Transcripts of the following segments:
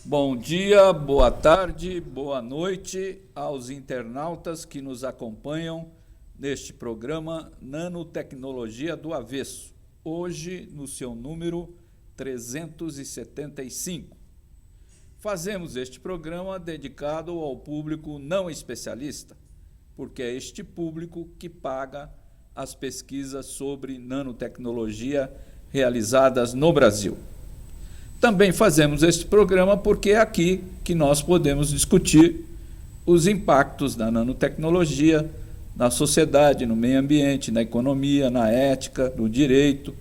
Bom dia, boa tarde, boa noite aos internautas que nos acompanham neste programa Nanotecnologia do Avesso, hoje no seu número 375. Fazemos este programa dedicado ao público não especialista, porque é este público que paga as pesquisas sobre nanotecnologia realizadas no Brasil. Também fazemos este programa porque é aqui que nós podemos discutir os impactos da nanotecnologia na sociedade, no meio ambiente, na economia, na ética, no direito,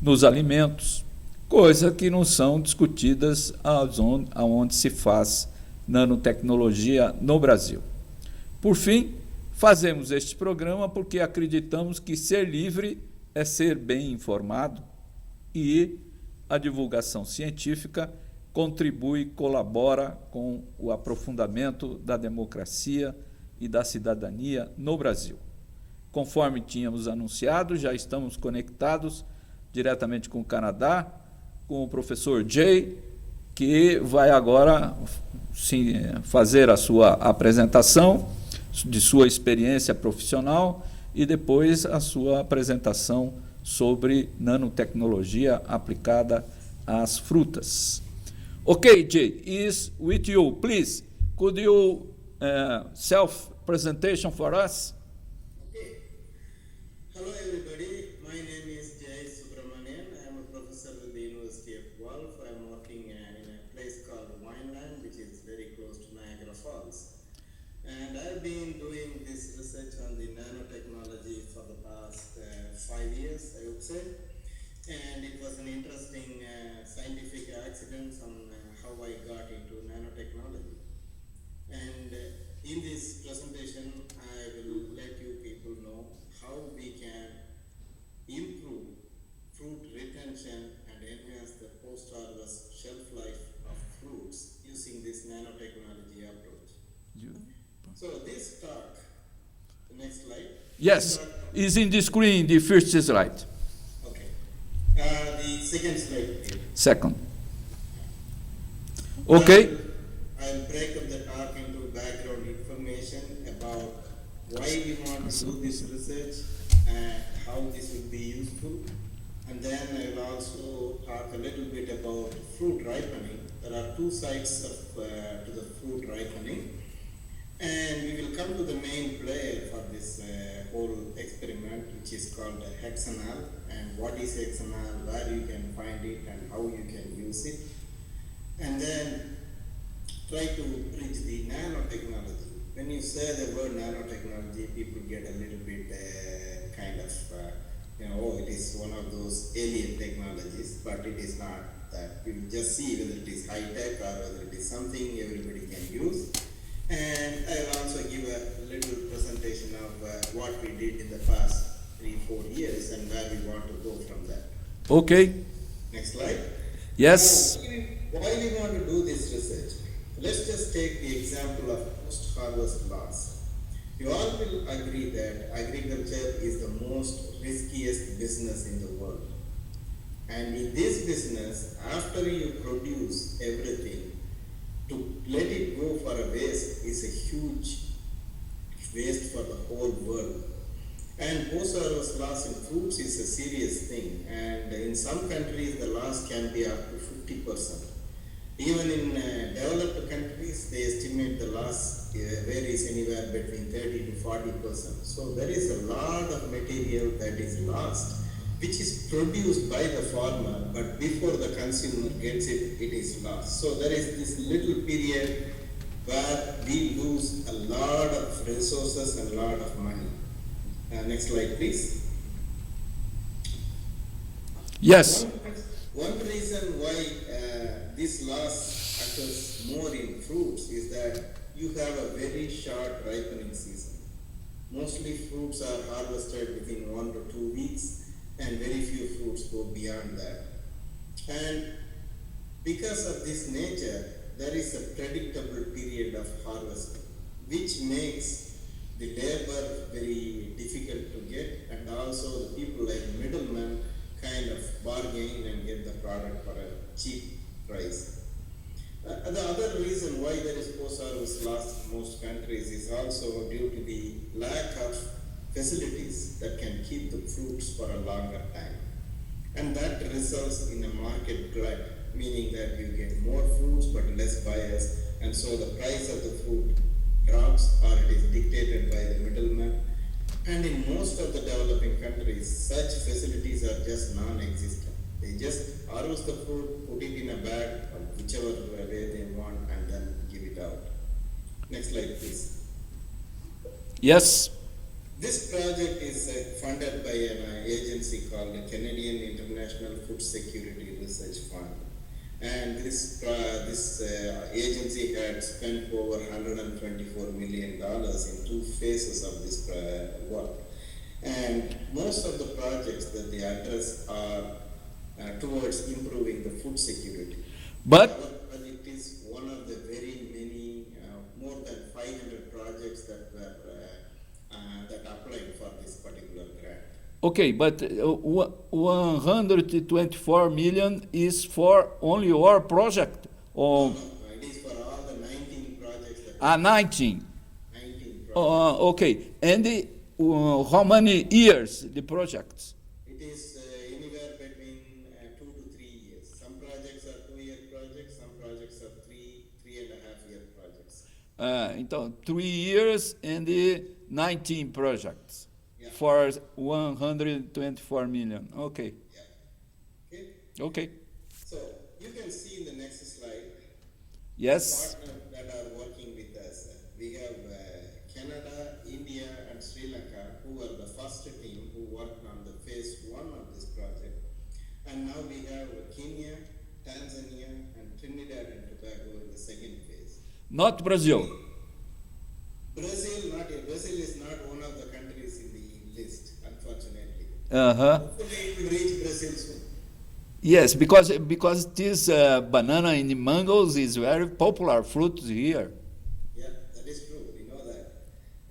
nos alimentos, coisas que não são discutidas aonde se faz nanotecnologia no Brasil. Por fim, fazemos este programa porque acreditamos que ser livre é ser bem informado e a divulgação científica contribui e colabora com o aprofundamento da democracia e da cidadania no Brasil. Conforme tínhamos anunciado, já estamos conectados diretamente com o Canadá, com o professor Jay, que vai agora fazer a sua apresentação de sua experiência profissional e depois a sua apresentação sobre nanotecnologia aplicada às frutas. Okay, Jay, is with you. Please, could you self-presentation for us? Okay. Hello, everybody. My name is Jayasankar Subramanian. I am a professor with the University of Guelph. I am working in a place called Wineland, which is very close to Niagara Falls. And I've been doing this research on the nanotechnology for the past 5 years, I would say. And it was an interesting scientific accident on how I got into nanotechnology. And in this presentation, I will let you people know how we can improve fruit retention and enhance the post-harvest shelf life of fruits using this nanotechnology approach. So this talk, the next slide. Yes, is in the screen, the first slide. Okay. The second slide, please. Second. Okay. I'll break up the talk into background information about why we want to do this research and how this will be useful. And then I will also talk a little bit about fruit ripening. There are two sides to the fruit ripening. And we will come to the main player for this whole experiment, which is called hexanal. And what is hexanal, where you can find it, and how you can use it. And then try to bridge the nanotechnology. When you say the word nanotechnology, people get a little bit oh, it is one of those alien technologies, but it is not that. We will just see whether it is high-tech or whether it is something everybody can use. And I will also give a little presentation of what we did in the past 3-4 years and where we want to go from that. Okay. Next slide. Yes. So, why we want to do this research? Let's just take the example of post-harvest loss. You all will agree that agriculture is the most riskiest business in the world. And in this business, after you produce everything, to let it go for a waste is a huge waste for the whole world. And post-harvest loss in fruits is a serious thing. And in some countries, the loss can be up to 50%. Even in developed countries, they estimate the loss varies anywhere between 30 to 40%. So there is a lot of material that is lost, which is produced by the farmer, but before the consumer gets it, it is lost. So there is this little period where we lose a lot of resources and a lot of money. Next slide, please. Yes. One reason why this loss occurs more in fruits is that you have a very short ripening season. Mostly fruits are harvested within 1 to 2 weeks, and very few fruits go beyond that. And because of this nature, there is a predictable period of harvesting, which makes the labor very difficult to get, and also the people like middlemen kind of bargain and get the product for a cheap price. The other reason why there is post-harvest loss in most countries is also due to the lack of facilities that can keep the fruits for a longer time. And that results in a market glut, meaning that you get more fruits but less buyers, and so the price of the fruit drops or it is dictated by the middleman. And in most of the developing countries, such facilities are just non-existent. They just harvest the fruit, put it in a bag, or whichever way they want, and then give it out. Next slide, please. Yes. This project is funded by an agency called the Canadian International Food Security Research Fund. And this agency had spent over $124 million in 2 phases of this work. And most of the projects that they address are towards improving the food security. But it is one of the very many, more than 500 projects that were that applied for this particular grant. okay, but 124 million is for only your project, or It is for all the 19 projects that 19? 19 projects. Okay, and how many years the projects? It is anywhere between 2 to 3 years. Some projects are 2-year projects, some projects are 3.5-year projects. Então, 3 years and 19 projects Yeah. for 124 million. Okay. Yeah. Okay. Okay. So you can see in the next slide Yes. partners that are working with us. We have Canada, India, and Sri Lanka, who were the first team who worked on the phase 1 of this project. And now we have Kenya, Tanzania, and Trinidad and Tobago in the second phase. Not Brazil. Brazil is not one of the countries in the list, unfortunately. Uh-huh. Hopefully it will reach Brazil soon. Yes, because this banana and mangoes is very popular fruit here. Yeah, that is true. We know that.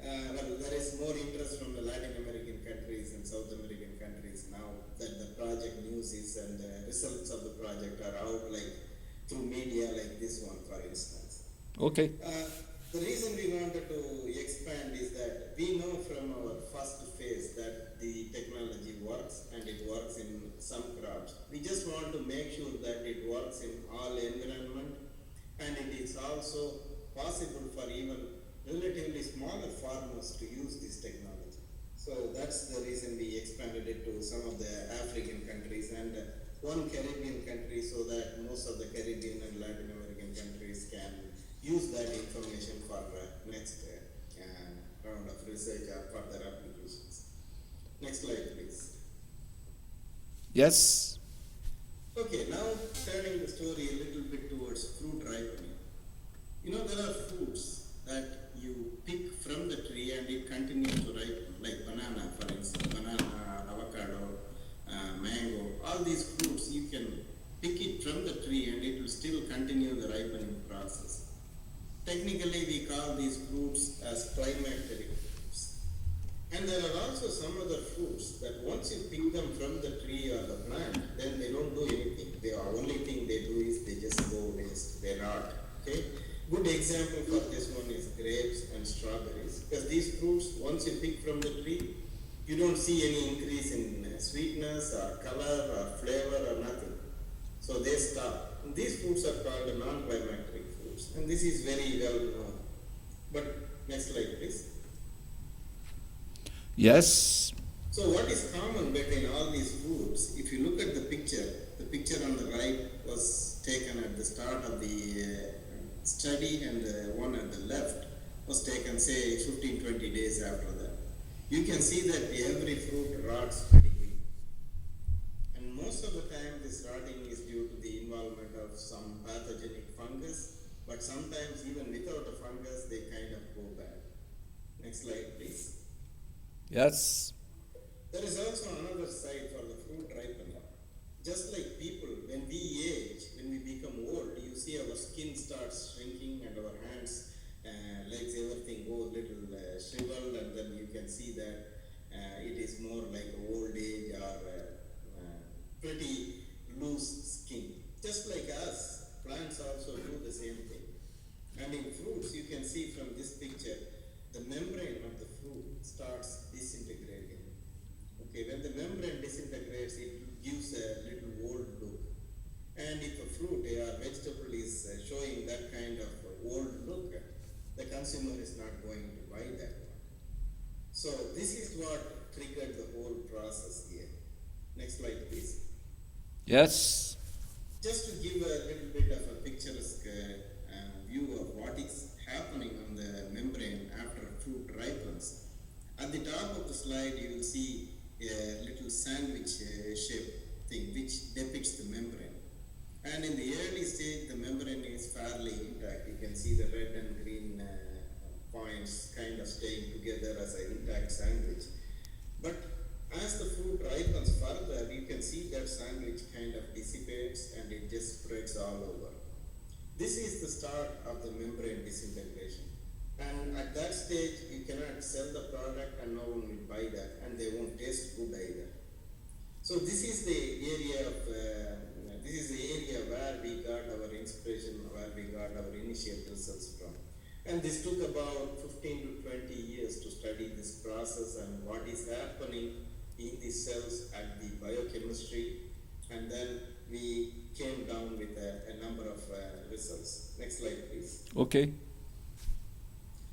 Well, there is more interest from the Latin American countries and South American countries now that the project news is and the results of the project are out, like through media like this one, for instance. Okay. The reason we wanted to expand is that we know from our first phase that the technology works and it works in some crops. We just want to make sure that it works in all environment, and it is also possible for even relatively smaller farmers to use this technology. So that's the reason we expanded it to some of the African countries and one Caribbean country, so that most of the Caribbean and Latin American countries can use that information for next round of research or further applications. Next slide, please. Yes. Okay, now turning the story a little bit towards fruit ripening. You know, there are fruits that you pick from the tree and it continues to ripen, like banana, for instance, banana, avocado, mango. All these fruits, you can pick it from the tree and it will still continue the ripening process. Technically, we call these fruits as climacteric fruits. And there are also some other fruits that once you pick them from the tree or the plant, then they don't do anything. The only thing they do is they just go waste. They rot. Okay? Good example for this one is grapes and strawberries. Because these fruits, once you pick from the tree, you don't see any increase in sweetness or color or flavor or nothing. So they stop. And these fruits are called non-climacteric fruits. And this is very well known. But next slide, please. Yes. So what is common between all these fruits? If you look at the picture on the right was taken at the start of the study, and the one at the left was taken, say, 15-20 days after that. You can see that every fruit rots pretty quick. And most of the time this rotting is due to the involvement of some pathogenic fungus, but sometimes even without a fungus they kind of go bad. Next slide, please. Yes. There is also another side for the fruit ripening. Just like people, when we age, when we become old, you see our skin starts shrinking and our hands, legs, everything go little shriveled, and then you can see that it is more like old age or pretty loose skin. Just like us, plants also do the same thing. And in fruits, you can see from this picture, the membrane of the fruit starts disintegrating. Okay, when the membrane disintegrates, it gives a little old look. And if a fruit or vegetable is showing that kind of old look, the consumer is not going to buy that one. So this is what triggered the whole process here. Next slide, please. Yes. Just to give a little bit of a picturesque view of what is happening on the membrane after fruit ripens. At the top of the slide, you will see a little sandwich shape thing which depicts the membrane. And in the early stage, the membrane is fairly intact. You can see the red and green points kind of staying together as an intact sandwich. But as the fruit ripens further, you can see that sandwich kind of dissipates and it just spreads all over. This is the start of the membrane disintegration. And at that stage, you cannot sell the product and no one will buy that, and they won't taste good either. So this is the area of where we got our inspiration, where we got our initial results from. And this took about 15 to 20 years to study this process and what is happening in the cells at the biochemistry. And then we came down with a number of results. Next slide, please. Okay.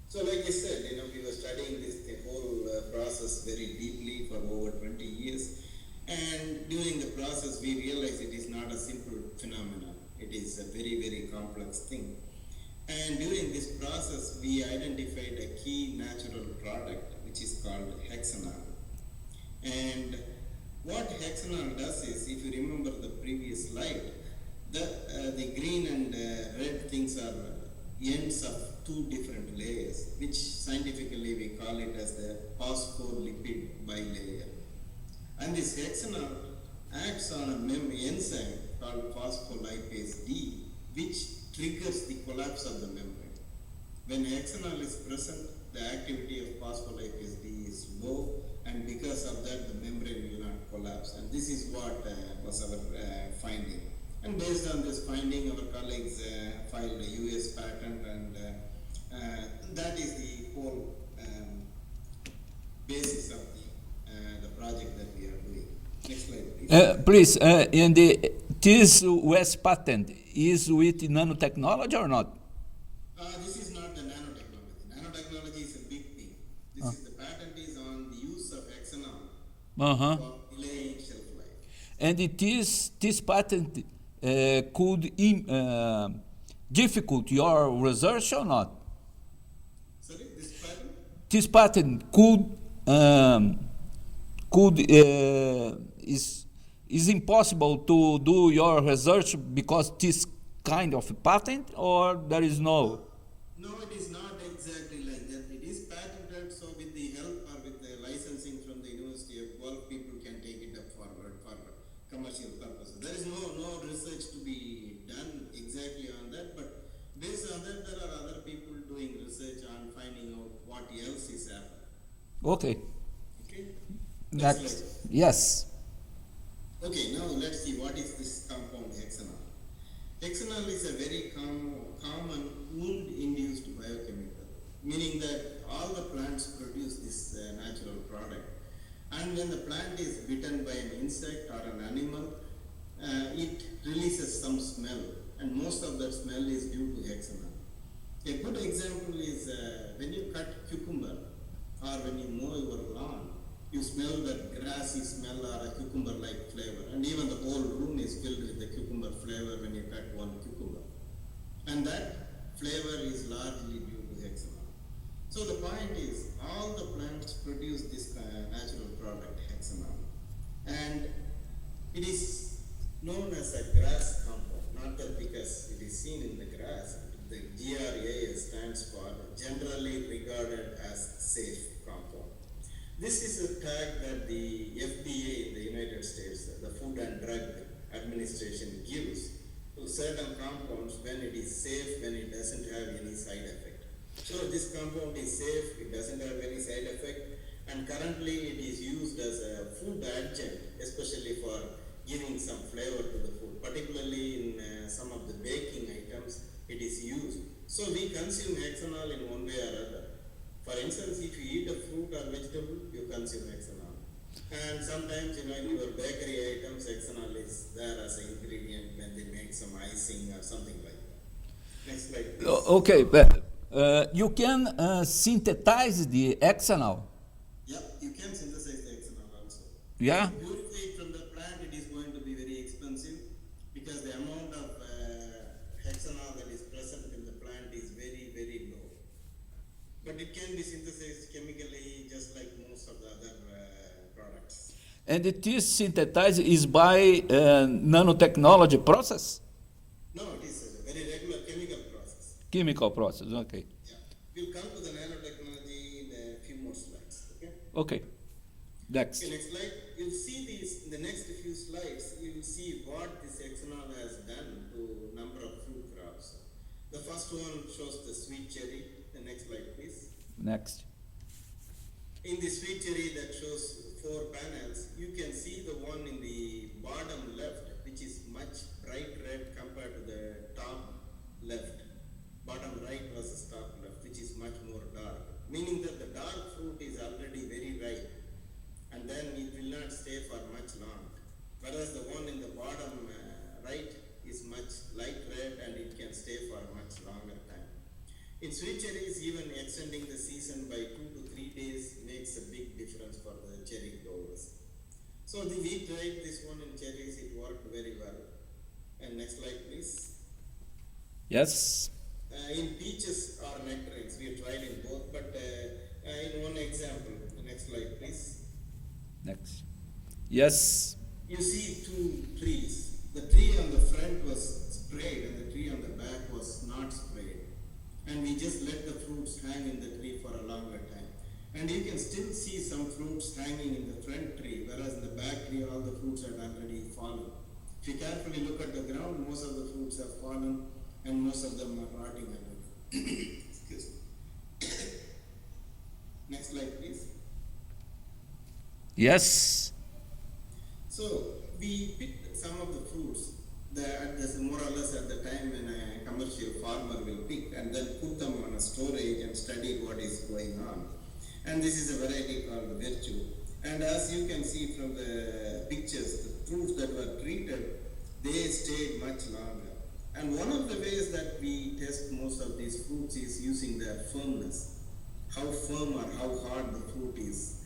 So like I said, we were studying the whole process very deeply for over 20 years. And during the process, we realized it is not a simple phenomenon. It is a very, very complex thing. And during this process, we identified a key natural product, which is called hexanol. And what hexanol does is, if you remember the previous slide, the green and red things are ends of two different layers, which scientifically we call it as the phospholipid bilayer. And this hexanol acts on an enzyme called phospholipase D, which triggers the collapse of the membrane. When hexanol is present, the activity of phospholipase D is low, and because of that, the membrane will not collapse. And this is what was our finding. And based on this finding, our colleagues filed a US patent, and that is the whole basis of the project that we are doing. Next slide, please. Please, and this US patent is with nanotechnology or not? This is not the nanotechnology. Nanotechnology is a big thing. This is the patent is on the use of hexanol for delaying shelf life. And this patent could difficult your research or not? Sorry, this patent? This patent is impossible to do your research because this kind of patent, or there is no? No, it is not exactly like that. It is patented, so with the help or with the licensing from the University of Guelph, people can take it up forward for commercial purposes. There is no research to be done exactly on that, but based on that, there are other people doing research on finding out what else is happening. Okay. Okay? That's, yes. Okay, now let's see what is this compound hexanol. Hexanol is a very common wound-induced biochemical, meaning that all the plants produce this natural product. And when the plant is bitten by an insect or an animal, it releases some smell, and most of that smell is due to hexanol. A good example is when you cut cucumber or when you mow your lawn, you smell that grassy smell or a cucumber-like flavor, and even the whole room is filled with the cucumber flavor when you cut one cucumber. And that flavor is largely due to hexanol. So the point is, all the plants produce this natural product, hexanol. And it is known as a grass compound, not that because it is seen in the grass. The GRA stands for generally regarded as safe compound. This is a tag that the FDA in the United States, the Food and Drug administration gives to certain compounds when it is safe, when it doesn't have any side effect. So this compound is safe, it doesn't have any side effect, and currently it is used as a food adjunct, especially for giving some flavor to the food, particularly in some of the baking items it is used. So we consume hexanol in one way or other. For instance, if you eat a fruit or vegetable, you consume hexanol. And sometimes, in your bakery items, hexanol is there as an ingredient when they make some icing or something like that. Next slide, please. Okay, but you can synthesize the hexanol. Yeah, you can synthesize the hexanol also. Yeah. If you purify it from the plant, it is going to be very expensive because the amount of hexanol that is present in the plant is very, very low. But it can be synthesized chemically just like most of the other products. And it is synthesized is by nanotechnology process? No, it is a very regular chemical process. Chemical process, okay. Yeah. We'll come to the nanotechnology in a few more slides, okay? Okay. Next. Okay, next slide. You'll see these, in the next few slides, you will see what this hexanol has done to number of fruit crops. The first one shows the sweet cherry. The next slide, please. Next. In the sweet cherry that shows 4 panels, you can see the one in the bottom left, which is much bright red compared to the top left. Bottom right versus top left, which is much more dark. Meaning that the dark fruit is already very ripe, and then it will not stay for much long. Whereas the one in the bottom right is much light red and it can stay for much longer time. In sweet cherries, even extending the season by 2 to 3 days makes a big difference for the cherry growers. So we tried this one in cherries, it worked very well. And next slide, please. Yes. In peaches or nectarines, we tried in both, but in one example, the next slide, please. Next. Yes. You see 2 trees. The tree on the front was sprayed and the tree on the back was not sprayed. And we just let the fruits hang in the tree for a longer time. And you can still see some fruits hanging in the front tree, whereas in the back tree all the fruits had already fallen. If you carefully look at the ground, most of the fruits have fallen and most of them are rotting already. Excuse me. Next slide, please. Yes. So we picked some of the fruits that is more or less at the time when a commercial farmer will pick and then put them on a storage and study what is going on. And this is a variety called Virtue. And as you can see from the pictures, the fruits that were treated, they stayed much longer. And one of the ways that we test most of these fruits is using their firmness. How firm or how hard the fruit is.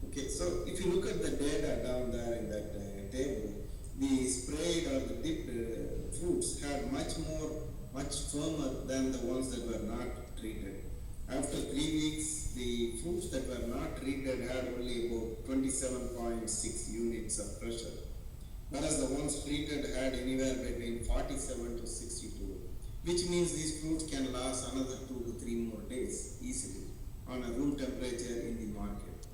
Okay, so if you look at the data down there in that table, the sprayed or the dipped fruits had much firmer than the ones that were not treated. After 3 weeks, the fruits that were not treated had only about 27.6 units of pressure, whereas the ones treated had anywhere between 47 to 62, which means these fruits can last another 2 to 3 more days easily on a room temperature in the market.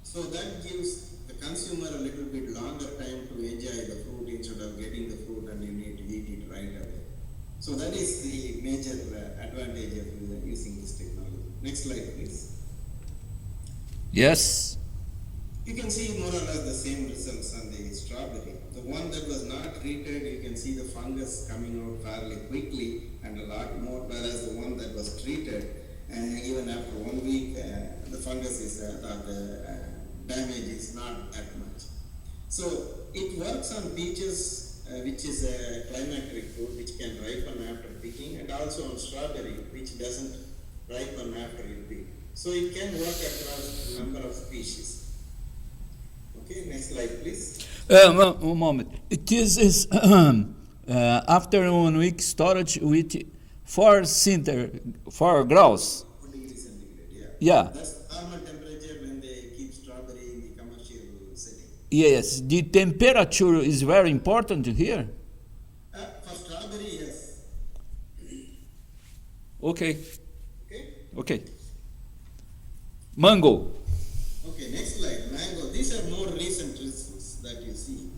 So that gives the consumer a little bit longer time to enjoy the fruit instead of getting the fruit and you need to eat it right away. So that is the major advantage of using this technology. Next slide, please. Yes. You can see more or less the same results on the strawberry. The one that was not treated, you can see the fungus coming out fairly quickly and a lot more, whereas the one that was treated, even after 1 week, the fungus is, the damage is not that much. So it works on peaches, which is a climacteric fruit which can ripen after picking, and also on strawberry, which doesn't ripen after you pick. So it can work across a number of species. Okay, next slide, please. One moment. It is after 1 week storage with 4 graus. 4 degrees centigrade, Yeah. That's normal temperature when they keep strawberry in the commercial setting. Yes. The temperature is very important here. For strawberry, yes. Okay. Okay. Okay. Mango. Okay, next slide. Mango. These are more recent results that you see.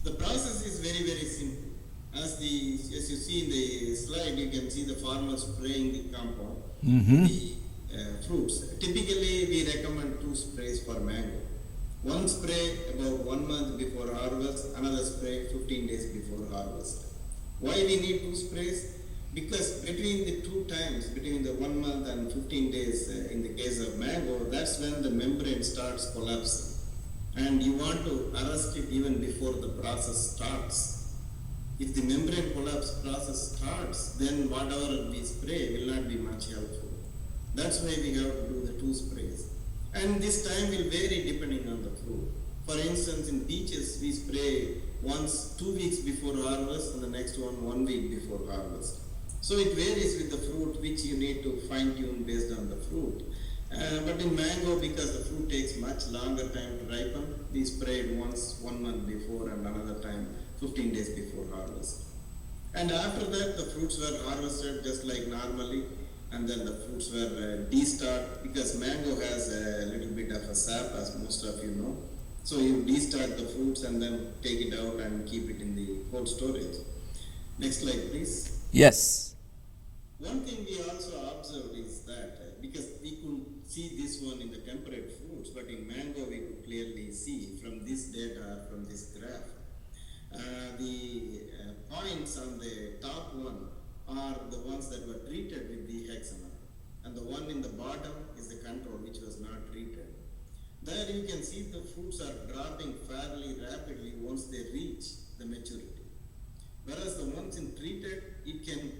The process is very, very simple. As you see in the slide, you can see the farmer spraying the compound, the fruits. Typically, we recommend 2 sprays for mango. One spray about 1 month before harvest, another spray 15 days before harvest. Why we need 2 sprays? Because between the 2 times, between the 1 month and 15 days, in the case of mango, that's when the membrane starts collapsing. And you want to arrest it even before the process starts. If the membrane collapse process starts, then whatever we spray will not be much helpful. That's why we have to do the 2 sprays. And this time will vary depending on the fruit. For instance, in peaches, we spray once 2 weeks before harvest and the next one 1 week before harvest. So it varies with the fruit, which you need to fine tune based on the fruit. But in mango, because the fruit takes much longer time to ripen, we sprayed once 1 month before and another time 15 days before harvest. And after that, the fruits were harvested just like normally, and then the fruits were de-starred, because mango has a little bit of a sap, as most of you know. So you de-start the fruits and then take it out and keep it in the cold storage. Next slide, please. Yes. One thing we also observed is that, because we could see this one in the temperate fruits, but in mango we could clearly see from this data, from this graph, the points on the top one are the ones that were treated with the hexamer, and the one in the bottom is the control, which was not treated. There you can see the fruits are dropping fairly rapidly once they reach the maturity. Whereas the ones in treated, it can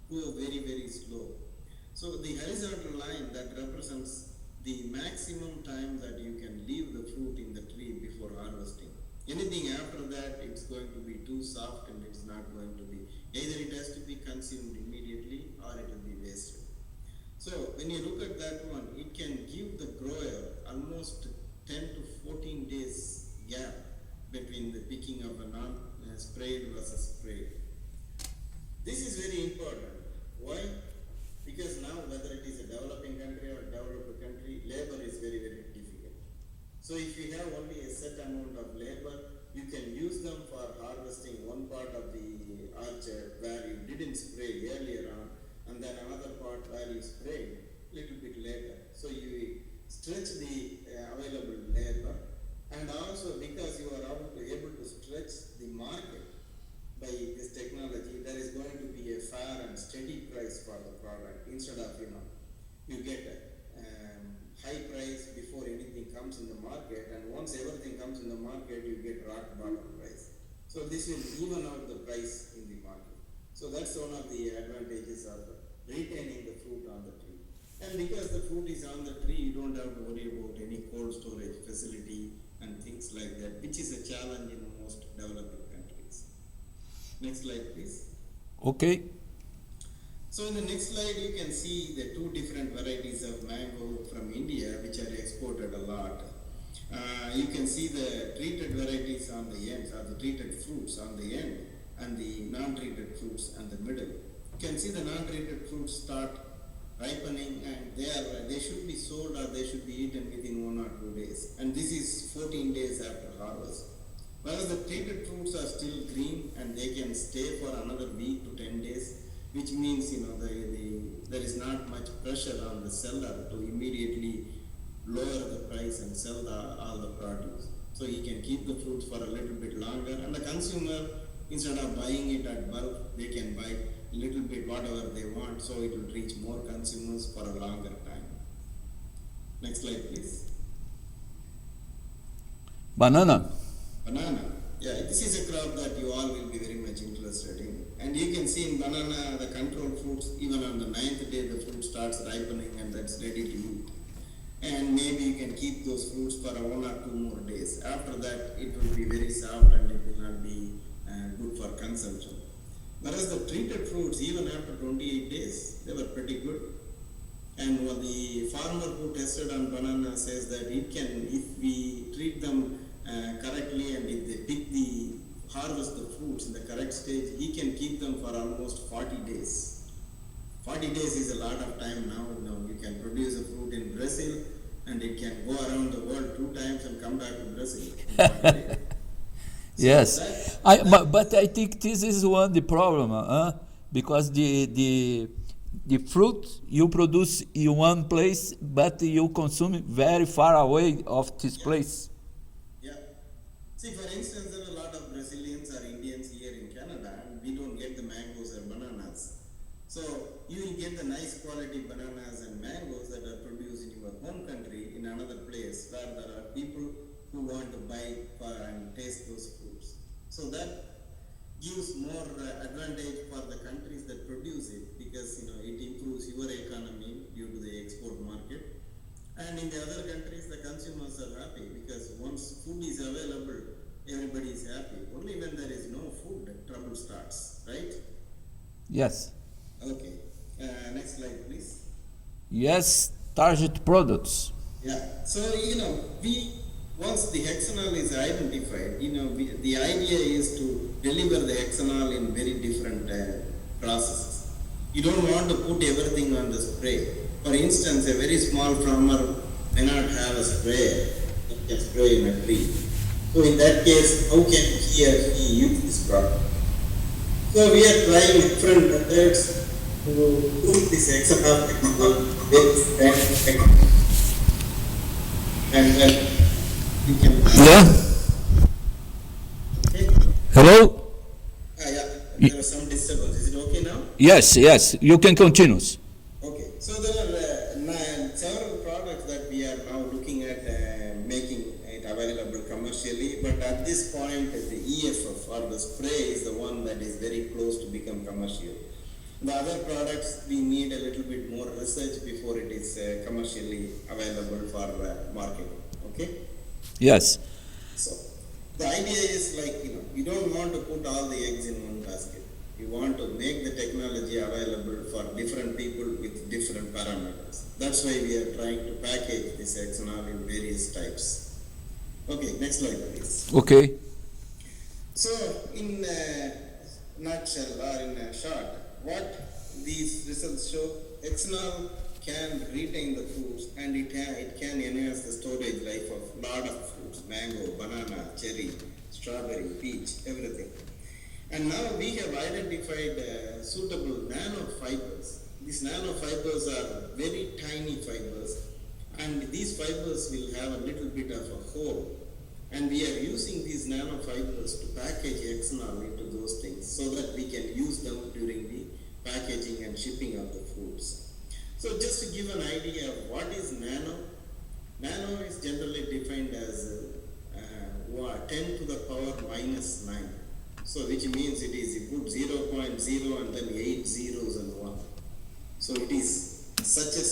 go very, very slow. So the horizontal line that represents the maximum time that you can leave the fruit in the tree before harvesting. Anything after that, it's going to be too soft and it's not going to be, either it has to be consumed immediately or it will be wasted. So when you look at that one, it can give the grower almost 10 to 14 days gap between the picking of a non-sprayed versus sprayed. This is very important. Why? Because now, whether it is a developing country or developed country, labor is very, very difficult. So if you have only a set amount of labor, you can use them for harvesting one part of the orchard where you didn't spray earlier on, and then another part where you sprayed a little bit later. So you stretch the available labor, and also because you are able to stretch the market by this technology, there is going to be a fair and steady price for the product, instead of, you get a high price before anything comes in the market, and once everything comes in the market, you get rock bottom price. So this will even out the price in the market. So that's one of the advantages of retaining the fruit on the tree. And because the fruit is on the tree, you don't have to worry about any cold storage facility and things like that, which is a challenge in most developing countries. Next slide, please. Okay. So in the next slide, you can see the 2 different varieties of mango from India, which are exported a lot. You can see the treated varieties on the ends, or the treated fruits on the end, and the non-treated fruits on the middle. You can see the non-treated fruits start ripening, and they should be sold or they should be eaten within 1 or 2 days. And this is 14 days after harvest. Whereas the treated fruits are still green and they can stay for another week to 10 days, which means there is not much pressure on the seller to immediately lower the price and sell all the produce. So he can keep the fruits for a little bit longer, and the consumer, instead of buying it at bulk, they can buy a little bit whatever they want, so it will reach more consumers for a longer time. Next slide, please. Banana. Banana. Yeah, this is a crop that you all will be very much interested in. And you can see in banana, the control fruits, even on the 9th day, the fruit starts ripening and that's ready to eat. And maybe you can keep those fruits for 1 or 2 more days. After that, it will be very soft and it will not be good for consumption. Whereas the treated fruits, even after 28 days, they were pretty good. And what the farmer who tested on banana says that it can, if we treat them correctly, and if they harvest the fruits in the correct stage, he can keep them for almost 40 days. 40 days is a lot of time now. You can produce a fruit in Brazil and it can go around the world 2 times and come back to Brazil in 40 days. So Yes, that but I think this is one the problem, because the fruit you produce in one place, but you consume it very far away of this yeah, place. yeah. See, for instance, there are a lot of Brazilians or Indians here in Canada, and we don't get the mangoes or bananas. So you will get the nice quality bananas and mangoes that are produced in your home country in another place where there are people who want to buy and taste those fruits. So that gives more advantage for the countries that produce it, because it improves your economy due to the export market. And in the other countries, the consumers are happy because once food is available, everybody is happy. Only when there is no food, trouble starts, right? Yes. Okay. Next slide, please. Yes, target products. Yeah. So we once the hexanol is identified, the idea is to deliver the hexanol in very different processes. You don't want to put everything on the spray. For instance, a very small farmer may not have a sprayer that can spray in a tree. So in that case, how can he or she use this product? So we are trying different methods to put this hexanol and then we can. Yeah. Okay. Hello. Yeah. There was some disturbance. Is it okay now? Yes, yes. You can continue. Okay. So there are several products that we are now looking at making it available commercially. But at this point, the EFF or the spray is the one that is very close to become commercial. The other products, we need a little bit more research before it is commercially available for marketing. Okay? Yes. So the idea is you don't want to put all the eggs in one basket. You want to make the technology available for different people with different parameters. That's why we are trying to package this hexanol in various types. Okay, next slide, please. Okay. So in a nutshell or in a short, what these results show, hexanol can retain the fruits and it can enhance the storage life of lot of fruits, mango, banana, cherry, strawberry, peach, everything. And now we have identified suitable nanofibers. These nanofibers are very tiny fibers, and these fibers will have a little bit of a hole. And we are using these nanofibers to package hexanol into those things so that we can use them during the packaging and shipping of the fruits. So just to give an idea of what is nano, nano is generally defined as 10 to the power minus 9. So which means it is you put 0.0 and then 8 zeros and 1. So it is such a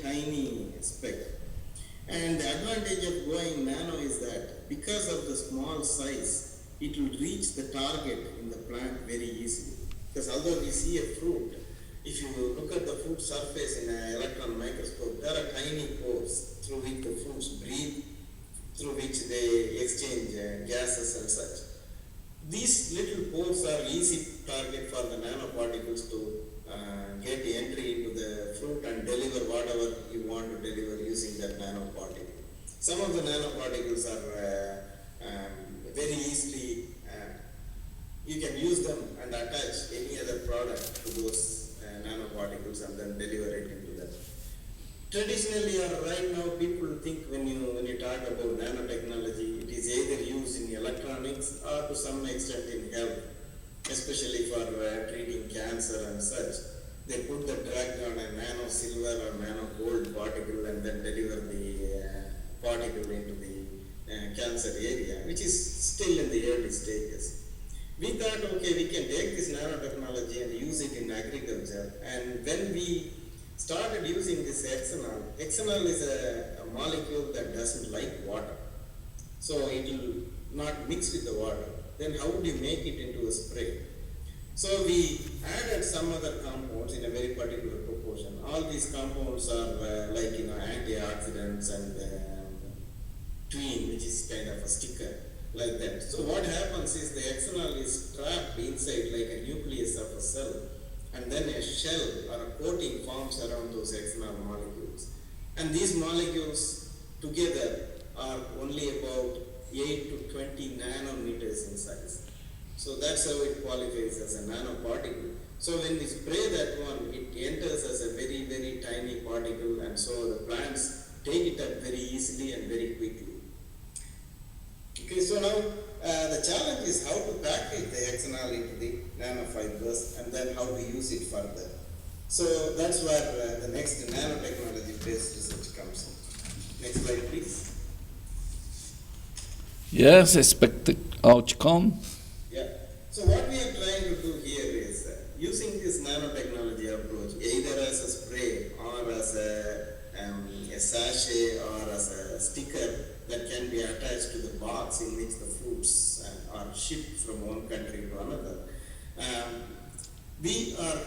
tiny speck. And the advantage of going nano is that because of the small size, it will reach the target in the plant very easily. Because although we see a fruit, if you look at the fruit surface in an electron microscope, there are tiny pores through which the fruits breathe, through which they exchange gases and such. These little pores are easy target for the nanoparticles to get entry into the fruit and deliver whatever you want to deliver using that nanoparticle. Some of the nanoparticles are very easily, you can use them and attach any other product to those nanoparticles and then deliver it into that. Traditionally or right now, people think when you talk about nanotechnology, it is either used in electronics or to some extent in health, especially for treating cancer and such. They put the drug on a nano silver or nano gold particle and then deliver the particle into the cancer area, which is still in the early stages. We thought, okay, we can take this nanotechnology and use it in agriculture. And when we started using this hexanol, hexanol is a molecule that doesn't like water. So it will not mix with the water. Then how would you make it into a spray? So we added some other compounds in a very particular proportion. All these compounds are antioxidants and twine, which is kind of a sticker like that. So what happens is the hexanol is trapped inside like a nucleus of a cell, and then a shell or a coating forms around those hexanol molecules. And these molecules together are only about 8 to 20 nanometers in size. So that's how it qualifies as a nanoparticle. So when we spray that one, it enters as a very, very tiny particle, and so the plants take it up very easily and very quickly. Okay, so now the challenge is how to package the hexanol into the nanofibers and then how to use it further. So that's where the next nanotechnology based research comes in. Next slide, please. Yes, expected outcome. Yeah. So what we are trying to do here is using this nanotechnology approach, either as a spray or as a sachet or as a sticker that can be attached to the box in which the fruits are shipped from one country to another. We are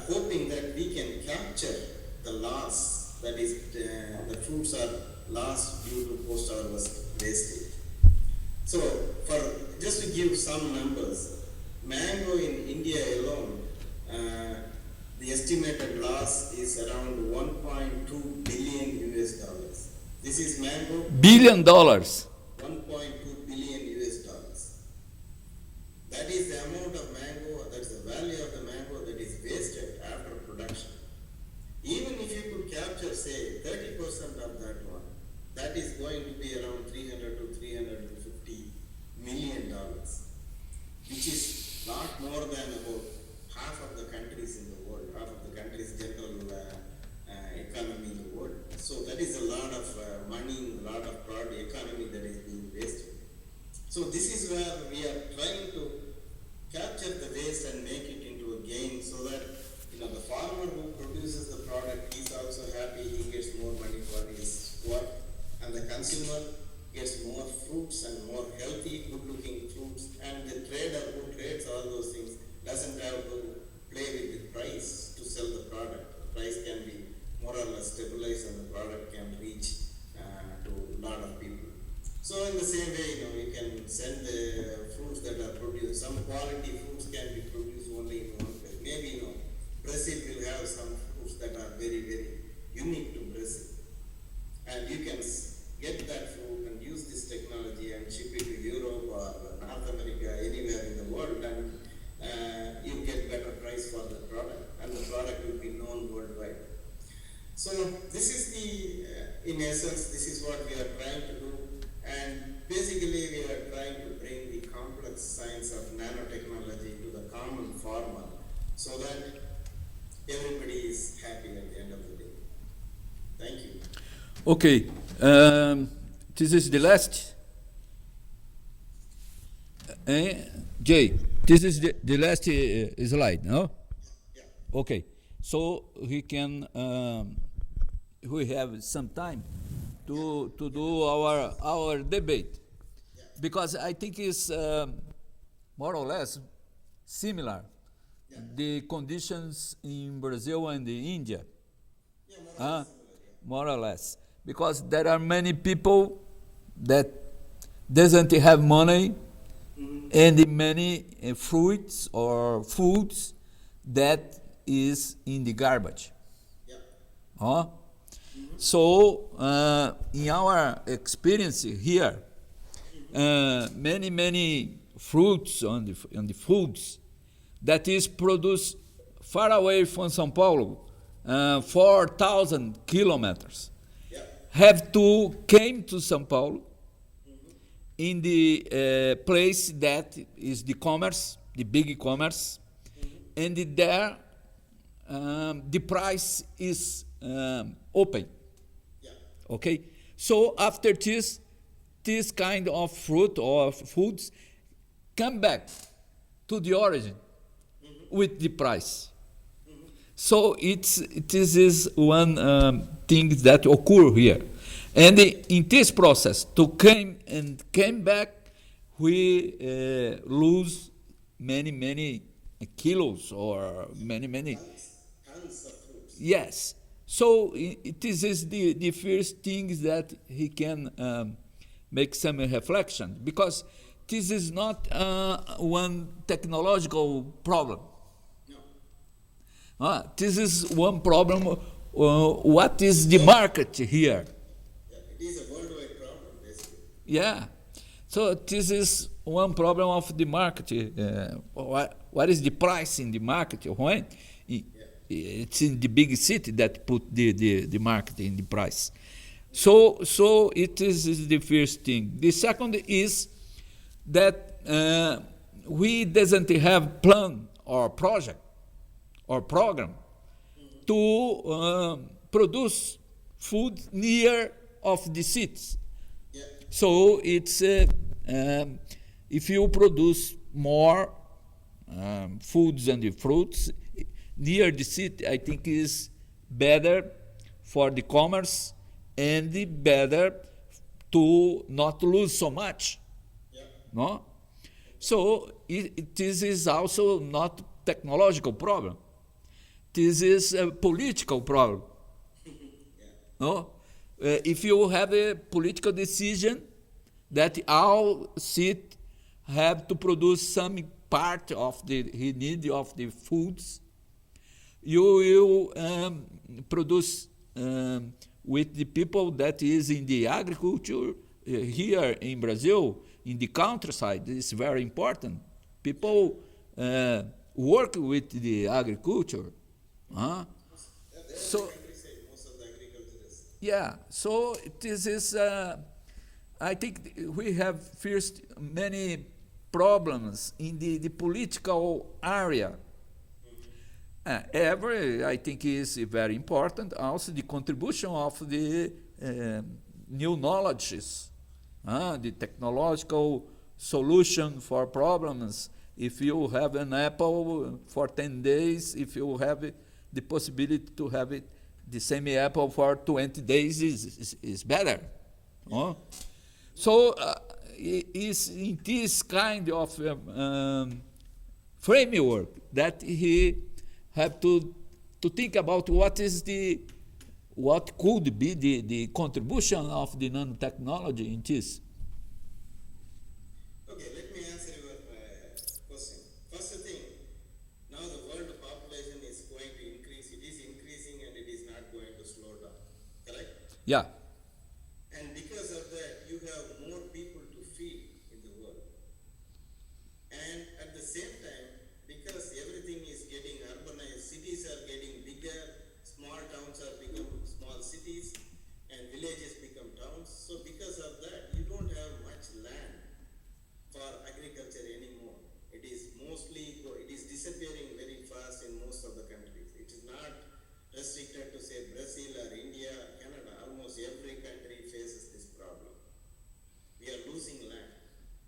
hoping that we can capture the loss, that is, the fruits are lost due to post-harvest wastage. So, just to give some numbers, mango in India alone, the estimated loss is around 1.2 billion US dollars. This is mango. $1 billion. 1.2 billion US dollars. That is the amount of mango, that's the value of the mango that is wasted after production. Even if you could capture, say, 30% of that one, that is going to be around 300 to 350 million dollars, which is lot more than about half of the countries in the world, half of the countries' general economy in the world. So that is a lot of money, a lot of product economy that is being wasted. So this is where we are trying to capture the waste and make it into a gain, so that the farmer who produces the product, he's also happy, he gets more money for his work, and the consumer gets more fruits and more healthy, good-looking fruits, and the trader who trades all those things doesn't have to play with the price to sell the product. The price can be more or less stabilized and the product can reach to a lot of people. So in the same way, you can send the fruits that are produced. Some quality fruits can be produced only in one place. Maybe, Brazil will have some fruits that are very, very unique to Brazil. And you can get that fruit and use this technology and ship it to Europe or North America, anywhere in the world, and you get better price for the product, and the product will be known worldwide. So this is in essence, this is what we are trying to do, and basically we are trying to bring the complex science of nanotechnology to the common farmer, so that everybody is happy at the end of the day. Thank you. Okay, this is the last. Jay, this is the last slide, no? Yeah. Okay, so we have some time to do our debate, Yeah. because I think it's more or less similar, Yeah. the conditions in Brazil and in India. Yeah, more or less similar, yeah. More or less, because there are many people that doesn't have money, and many fruits or foods that is in the garbage. Yeah. So in our experience here, many fruits on the foods that is produced far away from São Paulo, 4,000 kilometers, Yeah. have to came to São Paulo in the place that is the commerce, the big commerce, and there the price is open. Yeah. Okay, so after this kind of fruit or foods come back to the origin with the price. So it is one thing that occur here, and in this process to came back, we lose many kilos or many Tons of fruits. yes. So this is the first thing that he can make some reflection, because this is not one technological problem. No. This is one problem. What is the market here? Yeah, it is a worldwide problem, basically. Yeah, So this is one problem of the market. What is the price in the market? When it's in the big city that put the market in the price. So it is the first thing. The second is that we doesn't have plan or project or program to produce food near of the cities. Yeah. So it's if you produce more foods and the fruits near the city, I think is better for the commerce and better to not lose so much. Yeah. No? So this is also not technological problem. This is a political problem. Yeah. No? If you have a political decision that all cities have to produce some part of the need of the foods, you will produce with the people that is in the agriculture here in Brazil, in the countryside. It's very important. People work with the agriculture. So yeah, so this is, I think we have first many problems in the political area. I think is very important also the contribution of the new knowledges, the technological solution for problems. If you have an apple for 10 days, if you have the possibility to have it the same apple for 20 days is better. So it's in this kind of framework that he have to think about what could be the contribution of the nanotechnology in this. Okay, let me answer your question. First thing, now the world population is going to increase. It is increasing and it is not going to slow down. Correct? Yeah. And because of that, you have more people to feed in the world. And at the same time, because everything is getting urbanized, cities are getting bigger, small towns are becoming small cities, and villages become towns. So because of that, you don't have much land for agriculture anymore. It is disappearing very fast in most of the countries. It is not restricted to say Brazil or India, Canada. Almost every country faces this problem. We are losing land.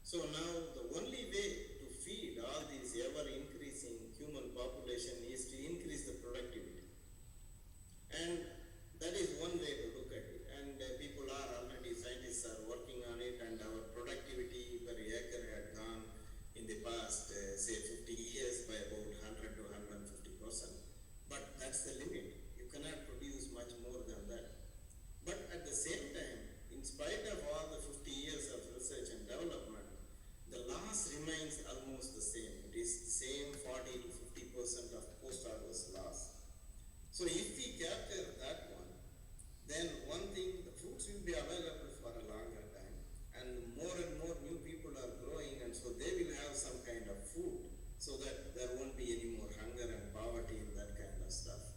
So now the only way to feed all these ever-increasing human population is to increase the productivity. And that is one way to look at it. And scientists are working on it, and our productivity per acre had gone in the past, say 50 years by about 100 to 150%. But that's the limit. You cannot produce much more than that. But at the same time, in spite of all the 50 years of research and development, the loss remains almost the same. It is the same 40 to 50% of post-harvest loss. So if we capture that one, then one thing, the fruits will be available for a longer time, and more new people are growing, and so they will have some kind of food, so that there won't be any more hunger and poverty and that kind of stuff.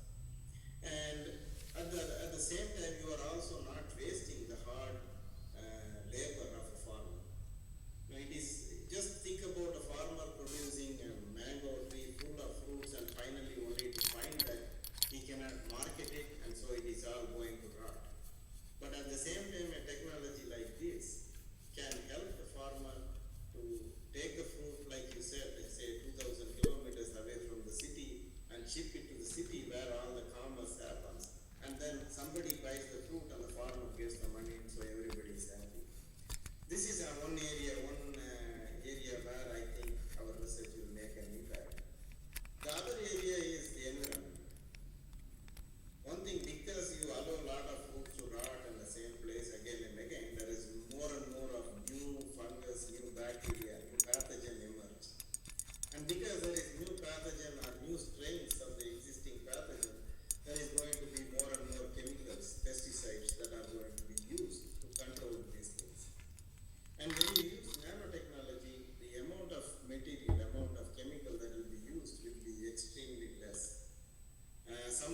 And at the same time, you are also not wasting the hard labor of a farmer. Now it is, just think about a farmer producing a mango tree full of fruits, and finally only to find that he cannot market it, and so it is all going to rot. But at the same time, a technology like this can help the farmer to take the fruit, like you said, let's say 2,000 kilometers away from the city, and ship it to the city where all the commerce happens. And then somebody buys the fruit and the farmer gets the money, so everybody is happy. This is one area where I think our research will make an impact. The other area is the environment. One thing, because you allow a lot of food to rot in the same place again and again, there is more and more of new fungus, new bacteria, new pathogen emerge. And because there is new pathogen or new strains of the existing pathogen,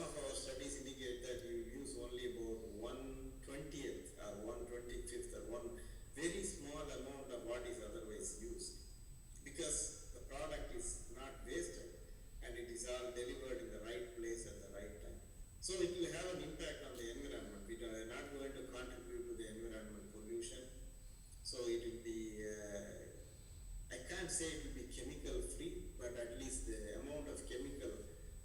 of our studies indicate that you use only about 1/20th or 1/25th or one very small amount of what is otherwise used, because the product is not wasted and it is all delivered in the right place at the right time. So it will have an impact on the environment. We are not going to contribute to the environment pollution. So it will be, I can't say it will be chemical free, but at least the amount of chemical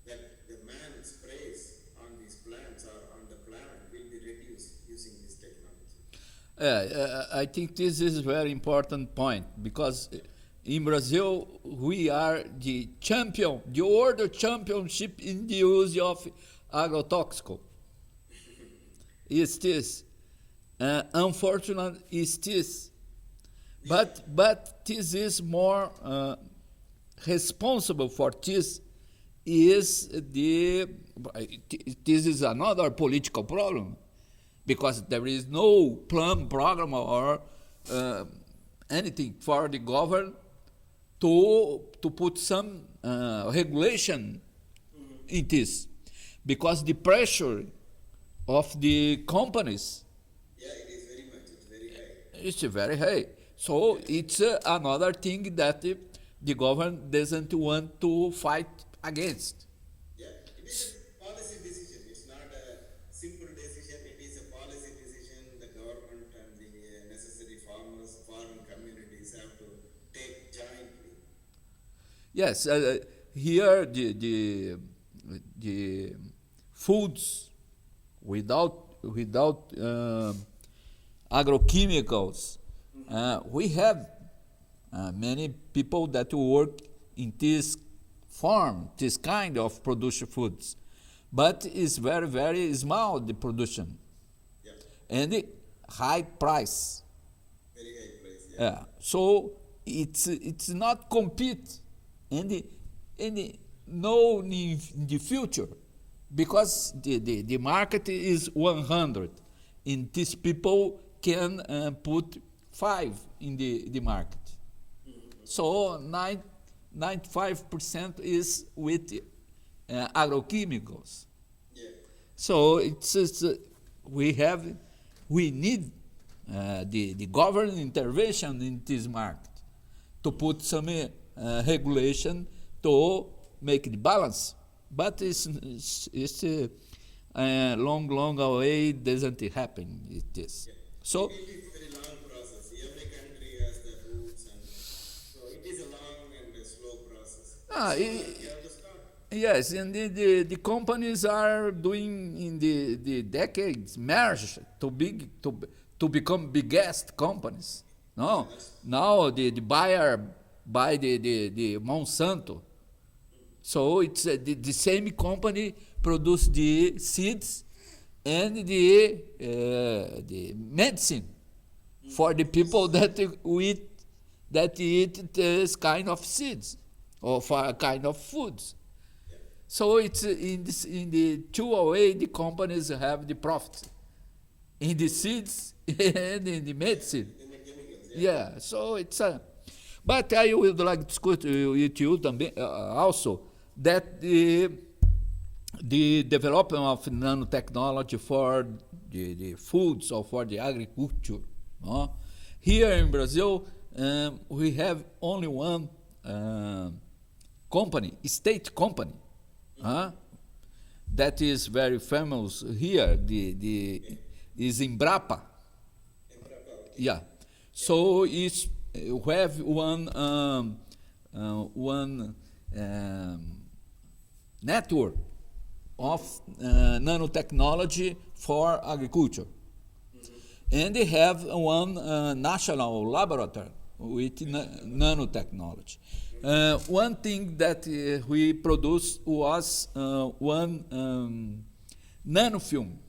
that the man sprays on these plants or on the planet will be reduced using this technology. I think this is a very important point, because in Brazil we are the champion, the world championship in the use of agrotoxical. Is this? Unfortunately, is this? But this is more responsible for this is this is another political problem, because there is no plan, program, or anything for the government to put some regulation in this, because the pressure of the companies, it is very much, it's very high. it's very high. So it's another thing that the government doesn't want to fight against. Yeah, it is a policy decision. It's not a simple decision. It is a policy decision. The government and the necessary farmers, farming communities have to take jointly. Yes, here the foods without agrochemicals, we have many people that work in this farm, this kind of produce foods, but it's very, very small, the production, and the high price. Very high price. Yeah. So it's not compete and no in the future, because the market is 100 and these people can put 5 in the market. So 95% is with agrochemicals. So we need the government intervention in this market to put some regulation to make the balance. But it's long away, doesn't happen. It is. So. It is a very long process. Every country has their rules, and so it is a long and a slow process. You have to start. Yes, and the companies are doing in the decades merge to become biggest companies. No, now the buyer buy the Monsanto. So it's the same company produce the seeds and the medicine for the people that eat this kind of seeds or for kind of foods. So it's in the two way the companies have the profit in the seeds and in the medicine. Yeah, so it's a. But I would like to discuss with you also that the development of nanotechnology for the foods or for the agriculture. Here in Brazil, we have only one company, state company, that is very famous here. Is Embrapa. Yeah. So we have one network of nanotechnology for agriculture. And they have one national laboratory with nanotechnology. One thing that we produced was one nanofilm.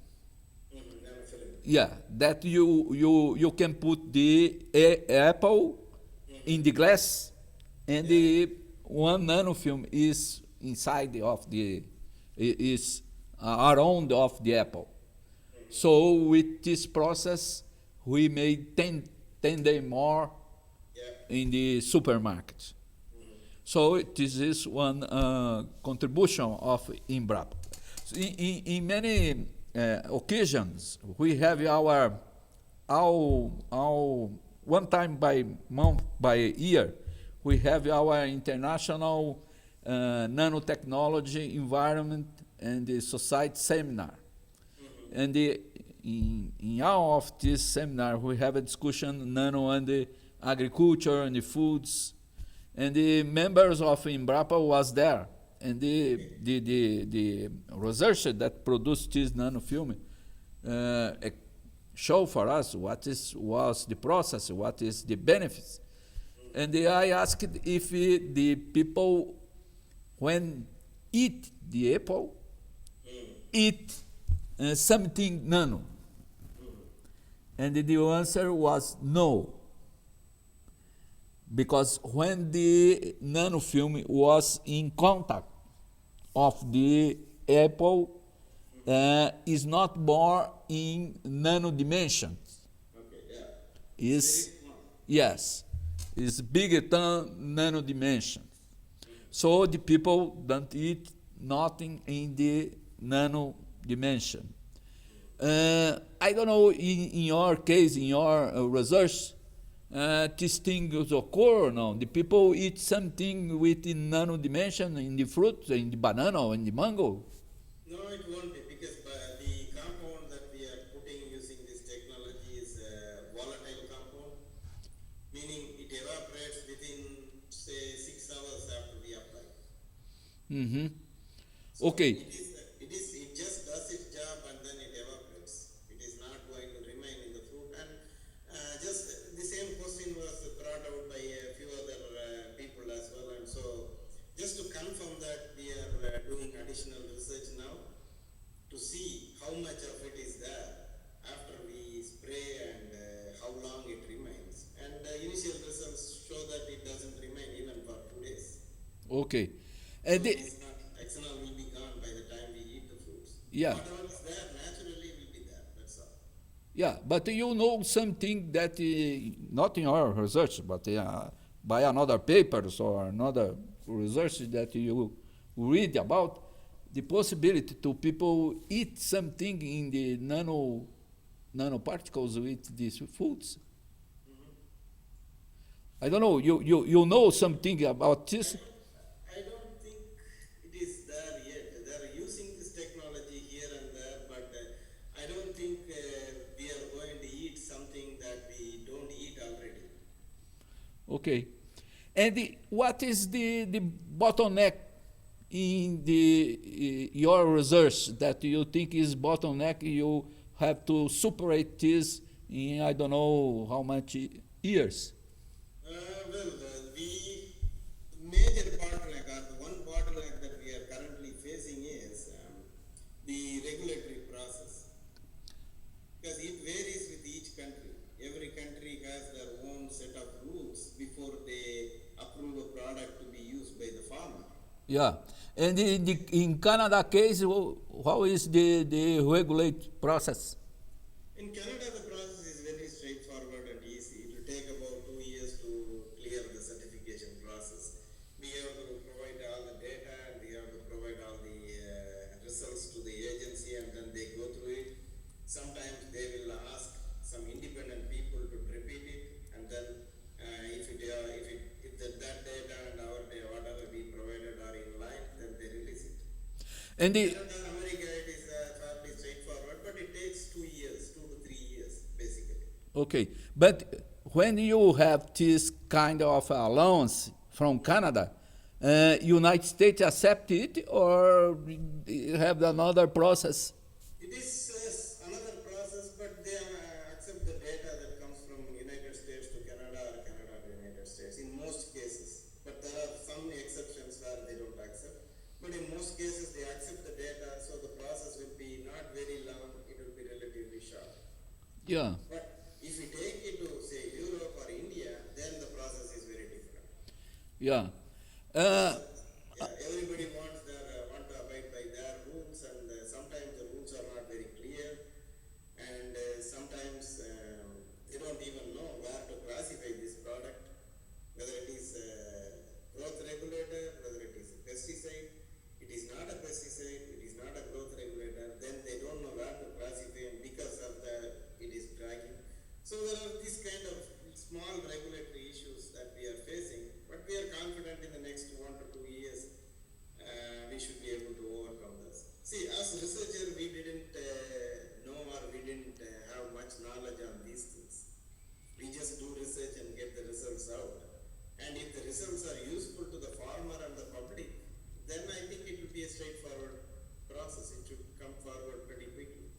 Yeah, that you can put the apple in the glass, and the one nanofilm is inside of is around of the apple. So with this process, we made 10 days more in the supermarket. So this is one contribution of Embrapa. in many occasions, we have our one time by month, by year, we have our international nanotechnology environment and the society seminar. And in all of this seminar, we have a discussion nano and the agriculture and the foods. And the members of Embrapa was there. And the researcher that produced this nanofilm show for us what was the process, what is the benefits. And I asked if the people, when eat the apple, eat something nano. And the answer was no. Because when the nanofilm was in contact of the apple, is not more in nano dimensions. Okay, yeah. Is yes, is bigger than nano dimensions. So the people don't eat nothing in the nano dimension. I don't know in your case, in your research, these things occur or no? The people eat something within nano dimension in the fruit, in the banana or in the mango? No, it won't be, because the compound that we are putting using this technology is a volatile compound, meaning it evaporates within, say, 6 hours after we apply. Mm-hmm. So Okay. it just does its job and then it evaporates. It is not going to remain in the fruit. And just the same question was brought out by a few other people as well. And so just to confirm that, we are doing additional research now to see how much of it is there after we spray and how long it remains. And initial results show that it doesn't remain even for 2 days. Okay. So it's not, ethanol will be gone by the time we eat the fruits. Yeah. Whatever is there naturally will be there, that's all. Yeah, but you know something that not in our research, but by another papers or another research that you read about, the possibility to people eat something in the nanoparticles with these foods. I don't know. You know something about this? I don't think it is there yet. They are using this technology here and there, but I don't think we are going to eat something that we don't eat already. Okay. And what is the bottleneck in your research that you think is bottleneck? You have to separate this in I don't know how much years. The major bottleneck, or the one bottleneck that we are currently facing is the regulatory process. Because it varies with each country. Every country has their own set of rules before they approve a product to be used by the farmer. Yeah. And in Canada case, how is the regulate process? In Canada, the process is very straightforward and easy. It will take about 2 years to clear the certification process. We have to provide all the data and we have to provide all the results to the agency, and then they go through it. Sometimes they will ask some independent people to repeat it, and then if that data and our data, whatever we provided are in line, then they release it. And In America, it is fairly straightforward, but it takes 2 years, 2 to 3 years, basically. okay, but when you have this kind of allowance from Canada, United States accept it or have another process? It is another process, but they accept the data that comes from United States to Canada or Canada to United States in most cases. But there are some exceptions where they don't accept. But in most cases, they accept the data, so the process will be not very long, it will be relatively short. Yeah. But if you take it to, say, Europe or India, then the process is very different. Yeah. Everybody want to abide by their rules, and sometimes the rules are not very clear, and sometimes they don't even know where to classify this product, whether it is a growth regulator, whether it is a pesticide. It is not a pesticide, it is not a growth regulator. And if the results are useful to the farmer and the public, then I think it will be a straightforward process. It should come forward pretty quickly.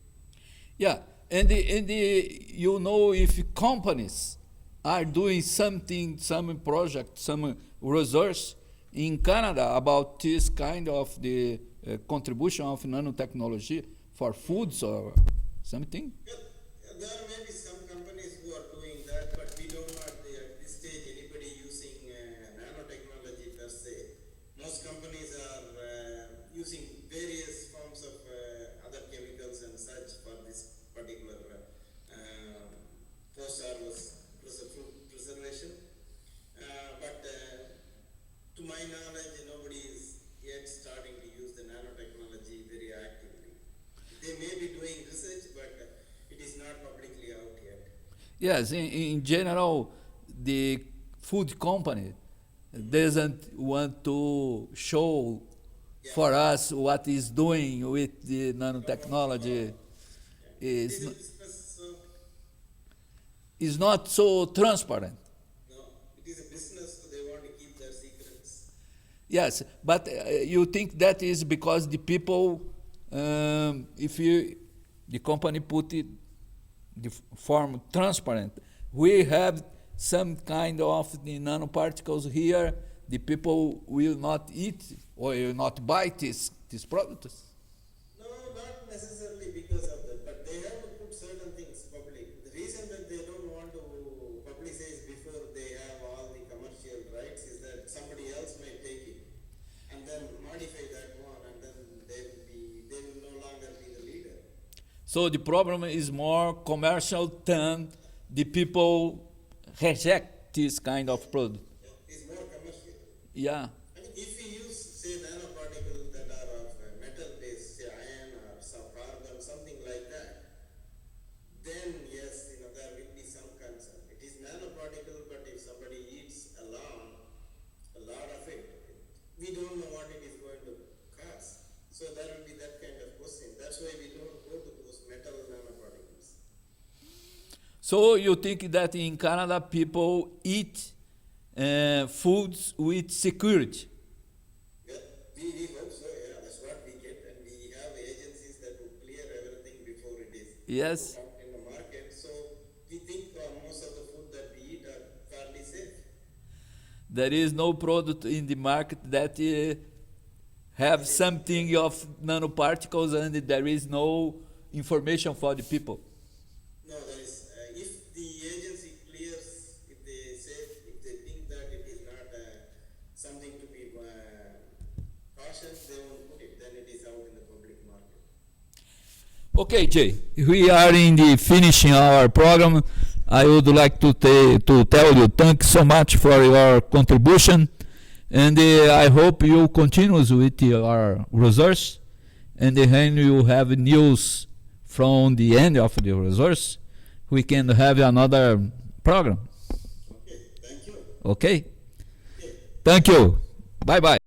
Yeah, and you know, if companies are doing something, some project, some research in Canada about this kind of the contribution of nanotechnology for foods or something? Yeah, there may be some companies who are doing that, but we don't know at this stage anybody using nanotechnology per se. Most companies are using various forms of other chemicals and such for this particular post-harvest food preservation. But to my knowledge, nobody is yet starting to use the nanotechnology very actively. They may be doing research, but it is not publicly out yet. Yes, in general, the food company doesn't want to show for us what is doing with the nanotechnology. Is not so transparent. No, it is a business, so they want to keep their secrets. Yes, but you think that is because the people, if the company put it, the form transparent, we have some kind of the nanoparticles here, the people will not eat or will not buy these products? No, not necessarily because of that, but they have to put certain things public. The reason that they don't want to publicize before they have all the commercial rights is that somebody else may take it and then modify that one, and then they will no longer be the leader. So the problem is more commercial than the people reject this kind of product. It's more commercial. Yeah. I mean, if we use, say, nanoparticles that are of metal-based, say, iron or some carbon, something like that, then yes, there will be some concern. It is nanoparticle, but if somebody eats a lot of it, we don't know what it is going to cause. So there will be that kind of question. That's why we don't go to those metal nanoparticles. So you think that in Canada people eat foods with security? Yeah, we hope so. Yeah, that's what we get, and we have agencies that will clear everything before it is Yes. out in the market. So we think most of the food that we eat are fairly safe. There is no product in the market that have something of nanoparticles and there is no information for the people. No, there is. If the agency clears, if they think that it is not something to be cautioned, they won't put it. Then it is out in the public market. Okay, Jay, we are in the finishing our program. I would like to tell you thanks so much for your contribution, and I hope you continue with your research, and when you have news from the end of the research, we can have another program. Okay, thank you. Okay? Thank you. Bye-bye.